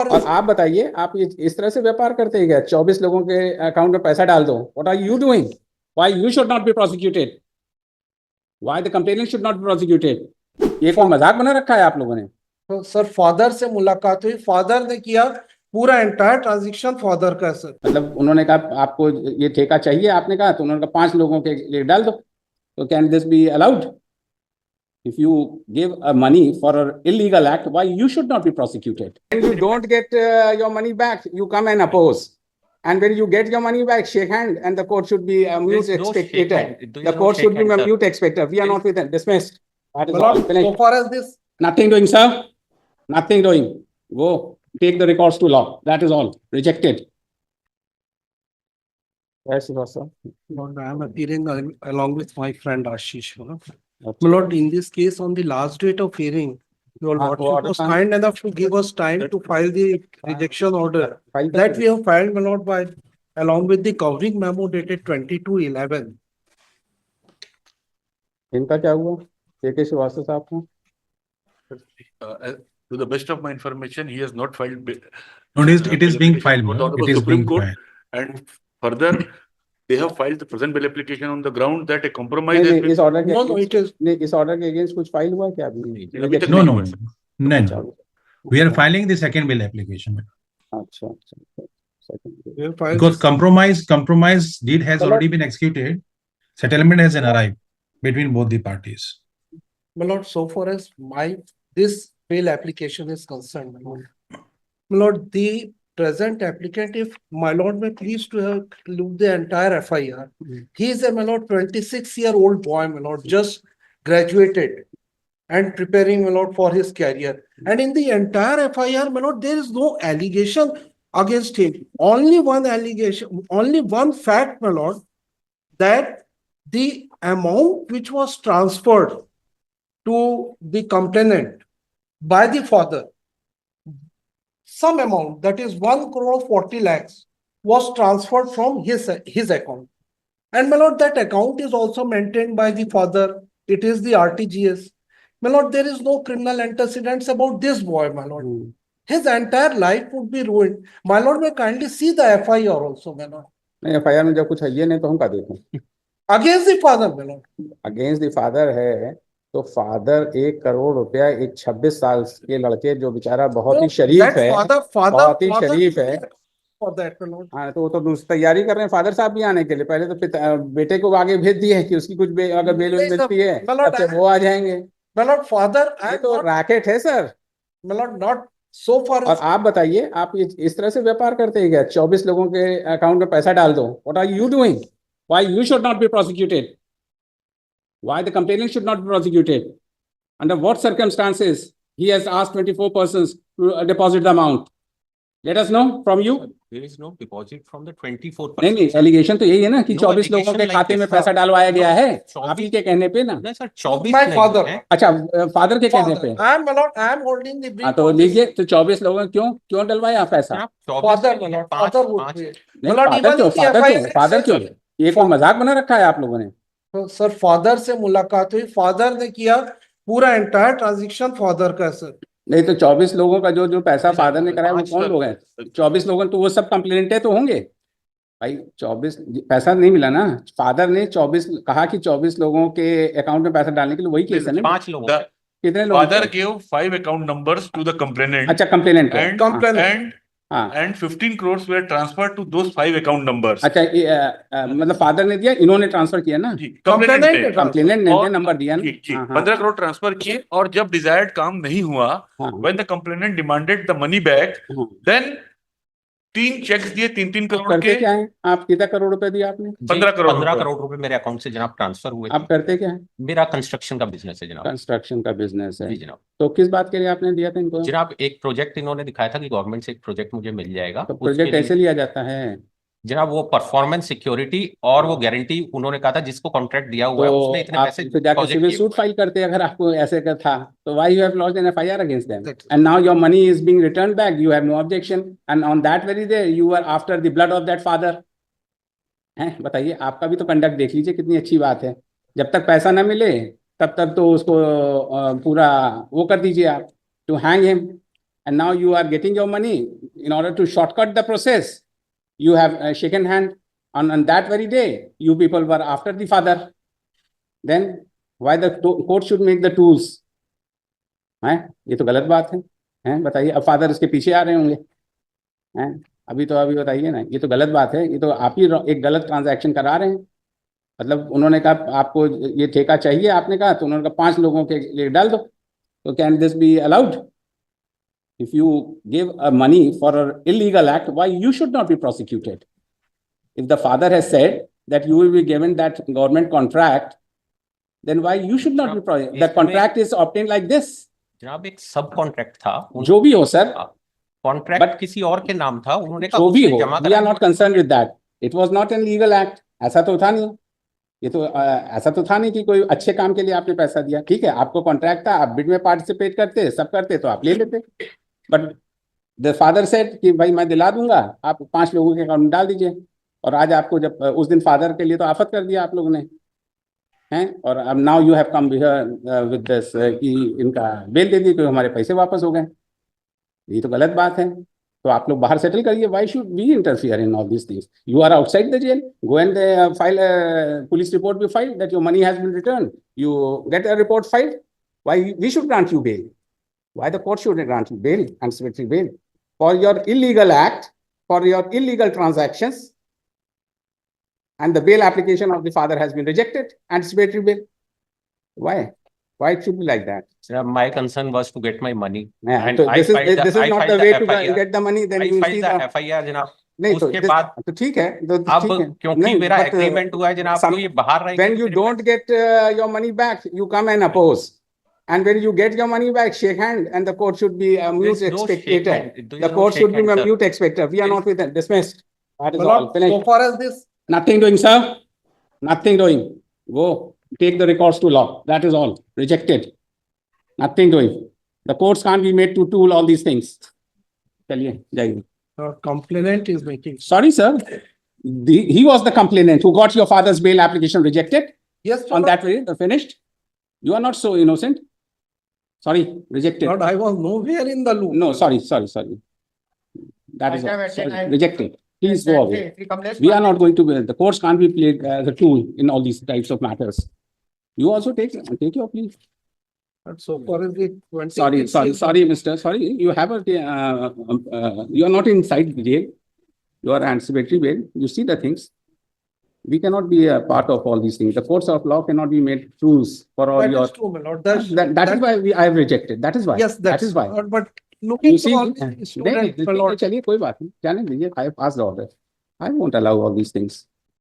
और आप बताइए, आप ये इस तरह से व्यापार करते हैं क्या? 24 लोगों के अकाउंट में पैसा डाल दो। What are you doing? Why you should not be prosecuted? Why the complainant should not be prosecuted? ये कोई मजाक बना रखा है आप लोगों ने? तो सर फादर से मुलाकात हुई, फादर ने किया, पूरा एंटायर ट्रांजेक्शन फादर का है सर। मतलब उन्होंने कहा आपको ये ठेका चाहिए, आपने कहा, तो उन्होंने कहा 5 लोगों के लिए डाल दो। तो can this be allowed? If you give money for an illegal act, why you should not be prosecuted? When you don't get your money back, you come and oppose. And when you get your money back, shake hand, and the court should be a mute spectator. The court should be a mute spectator. We are not with it. Dismissed. That is all. So far as this, Nothing doing, sir. Nothing doing. Go take the recourse to law. That is all. Rejected. Yes, sir. Lord, I am appearing along with my friend Ashish. Okay. My Lord, in this case, on the last date of hearing, your Lordship was kind enough to give us time to file the rejection order that we have filed, my Lord, by along with the covering memo dated 22/11. इनका क्या हुआ? के श्रीवास्तव साहब को? To the best of my information, he has not filed. No, it is being filed. With the Honorable It is Supreme being Court. filed. And further, they have filed the present bail application on the ground that a compromise has नहीं, been. इस order के No, no, it is. नहीं, इस order के against कुछ file हुआ क्या अभी? अभी तक No, नहीं no, हुआ, no, sir. no. We are filing the second bill application अच्छा अच्छा। We have filed because this. compromise deed has already been executed. Settlement has arrived between both the parties. My Lord, so far as this bail application is concerned, my Lord, the present applicant, if my Lord may please to have look the entire FIR. He is a, my Lord, 26-year-old boy, my Lord, just graduated and preparing, my Lord, for his career. And in the entire FIR, my Lord, there is no allegation against him. Only one allegation, only one fact, my Lord, that the amount which was transferred to the complainant by the father, some amount, that is 1,40 lakhs, was transferred from his account. And my Lord, that account is also maintained by the father. It is the RTGS. My Lord, there is no criminal antecedents about this boy, my Lord. His entire life would be ruined. My Lord, may kindly see the FIR also, my Lord. नहीं, FIR में जब कुछ है ये नहीं तो हम क्या देखें? Against the father, my Lord. Against the father है तो फादर 1 करोड़ रुपया एक 26 साल के लड़के जो बेचारा बहुत ही शरीफ That है, father बहुत ही शरीफ है। for that, my Lord. हाँ, तो वो तो दूसरी तैयारी कर रहे हैं फादर साहब भी आने के लिए। पहले तो बेटे को आगे भेज दिए कि उसकी कुछ अगर बेल नहीं, मिलती है my Lord, तब से वो आ जाएंगे। My Lord, father, ये I'm तो not, रैकेट है sir. my Lord, not so far और as आप बताइए, आप ये इस तरह से व्यापार करते हैं क्या? 24 लोगों के अकाउंट में पैसा डाल दो। What are you doing? Why you should not be prosecuted? Why the complainant should not be prosecuted? Under what circumstances he has asked 24 persons to deposit the amount? Let us know from you. There is no deposit from the 24 नहीं नहीं, allegation तो यही है ना कि No 24 लोगों allegation के like खाते में this. पैसा डालवाया गया है। 24 आप ही के कहने पे ना। नहीं सर 24 My नहीं father. है। अच्छा, फादर के कहने पे। father. I'm, my Lord, I'm holding the हाँ, brief. तो of this. लीजिए, तो 24 लोगों क्यों क्यों डलवाया पैसा? आप 24 Father, नहीं my है, Lord, पाँच- father would पाँच- be. नहीं, My Lord, फादर even क्यों in the फादर क्यों FIR फादर itself, क्यों? ये कोई मजाक बना रखा है आप लोगों ने? तो सर फादर से मुलाकात हुई, फादर ने किया, पूरा एंटायर ट्रांजेक्शन फादर का है, सर। नहीं तो 24 लोगों का जो जो पैसा फादर ने कराया वो 5 कौन लोग हैं? 24 लोगों तो वो सब कंप्लेंट तो होंगे भाई। 24 पैसा नहीं मिला ना। फादर ने 24 कहा कि 24 लोगों के अकाउंट में पैसा डालने के लिए वही केस है ना। 5 लोगों The कितने लोग? father gave 5 account numbers to the complainant. अच्छा, कंप्लेनेंट And Complainant. हाँ, and 15 crores were transferred to those 5 account numbers. अच्छा, मतलब फादर ने दिया, इन्होंने ट्रांसफर किया ना। जी, Complainant complainant ने ने। कंप्लेनेंट ने और- नंबर दिया ना। जी, जी, हाँ, हाँ, 15 करोड़ ट्रांसफर किए और जब डिजायर्ड काम नहीं हुआ, हाँ, when the complainant demanded the money back, हाँ। then 3 चेक्स दिए 3-3 आप करोड़ करते के। क्या है? आप कितना करोड़ रुपए दिया आपने? 15 करोड़ 15 रुपए। करोड़ रुपए मेरे अकाउंट से जनाब ट्रांसफर हुए आप थे। करते क्या है? मेरा कंस्ट्रक्शन का बिजनेस है जनाब। कंस्ट्रक्शन का बिजनेस है। जी जनाब। तो किस बात के लिए आपने दिया था इनको? जनाब एक प्रोजेक्ट इन्होंने दिखाया था कि गवर्नमेंट से एक प्रोजेक्ट मुझे मिल जाएगा। तो प्रोजेक्ट ऐसे लिया जाता है जनाब वो परफॉर्मेंस सिक्योरिटी और वो गारंटी उन्होंने कहा था जिसको कॉन्ट्रैक्ट दिया हुआ है तो उसने इतने आप पैसे फिर जाके deposit सिविल किए सूट हुए फाइल करते अगर आपको ऐसे का था तो why you have launched an FIR against them That- and now your money is being return back, you have no objection and on that very day you are after the blood of that father. हैं, बताइए, आपका भी तो conduct देख लीजिए, कितनी अच्छी बात है। जब तक पैसा ना मिले तब तक तो उसको पूरा वो कर दीजिए आप, to hang him. and now you are getting your money in order to shortcut the process. You have shaken hand on that very day. You people were after the father. Then why the court should make the tools? हैं? ये तो गलत बात है? बताइए, अब father इसके पीछे आ रहे होंगे, हैं? अभी बताइए ना, ये तो गलत बात है। ये तो आप ही एक गलत ट्रांजैक्शन करा रहे हैं। मतलब उन्होंने कहा आपको ये ठेका चाहिए, आपने कहा, तो उन्होंने कहा 5 लोगों के लिए डाल दो। तो can this be allowed? If you give money for an illegal act, why you should not be prosecuted? If the father has said that you will be given that government contract, then why you should not be prosecuted? The contract is obtained like this. जनाब एक सब contract था, जो भी हो sir, contract किसी और के नाम था, उन्होंने कहा जो भी उसमें हो, जमा we are not concerned with that. It was not an illegal act. ऐसा तो था नहीं। ये तो ऐसा तो था नहीं कि कोई अच्छे काम के लिए आपने पैसा दिया। ठीक है, आपको कॉन्ट्रैक्ट था, आप बिड में पार्टिसिपेट करते, सब करते, तो आप ले लेते। बट द फादर सेड कि भाई मैं दिला दूंगा, आप 5 लोगों के अकाउंट में डाल दीजिए। और आज आपको जब उस दिन फादर के लिए तो आफत कर दिया आप लोगों ने, हैं? और अब now you have come with this कि इनका बेल दे दी, कि हमारे पैसे वापस हो गए। ये तो गलत बात है। तो आप लोग बाहर सेटल करिए। Why should we interfere in all this things? You are outside the jail, go and file police report be filed that your money has been return, you get a report filed. Why we should grant you bail? Why the court should grant you bail, anticipatory bail, for your illegal act, for your illegal transactions, and the bail application of the father has been rejected, anticipatory bail? Why? Why it should be like that? Sir, my concern was to get my money. Yeah, And so I this is filed this is I not filed the way to FIR. get the money. Then I you filed see the the FIR जनाब। नहीं, तो उसके बाद तो ठीक है, तो अब ठीक है। क्योंकि नहीं, मेरा but, एग्रीमेंट हुआ है जनाब, some- तो ये बाहर रहेंगे। when you don't get your money back, you come and oppose. And when you get your money back, shake hand, and the court should be a mute There's no shake spectator. hand. There The is no court shake should be hand, a sir. mute spectator. We are There not with it. Dismissed. That is My all. lord, Finished. so far as this, Nothing doing, sir. Nothing doing. Go take the recourse to law. That is all. Rejected. Nothing doing. The courts can't be made to tool all these things. चलिए जाइए. complainant is making. Sorry, sir. He was the complainant who got your father's bail application rejected Yes, on Lord, that way. Finished. You are not so innocent. Sorry, rejected. Lord, I was nowhere in the loop. No, sorry. That is all. Sorry. Rejected. Please go away. We are not going to be, the courts can't be played as a tool in all these types of matters. You also take your plea. But so far as the 20. Sorry, mister, sorry. You have you are not inside the jail. You are anticipatory bail. You see the things. We cannot be a part of all these things. The courts of law cannot be made tools for all That your. is true, my lord. That is why I have rejected. That is why. Yes, that is why. But looking You see, for all नहीं, these students, my नहीं, lord. चलिए कोई बात नहीं, जाने दीजिए. I have passed the order. I won't allow all these things.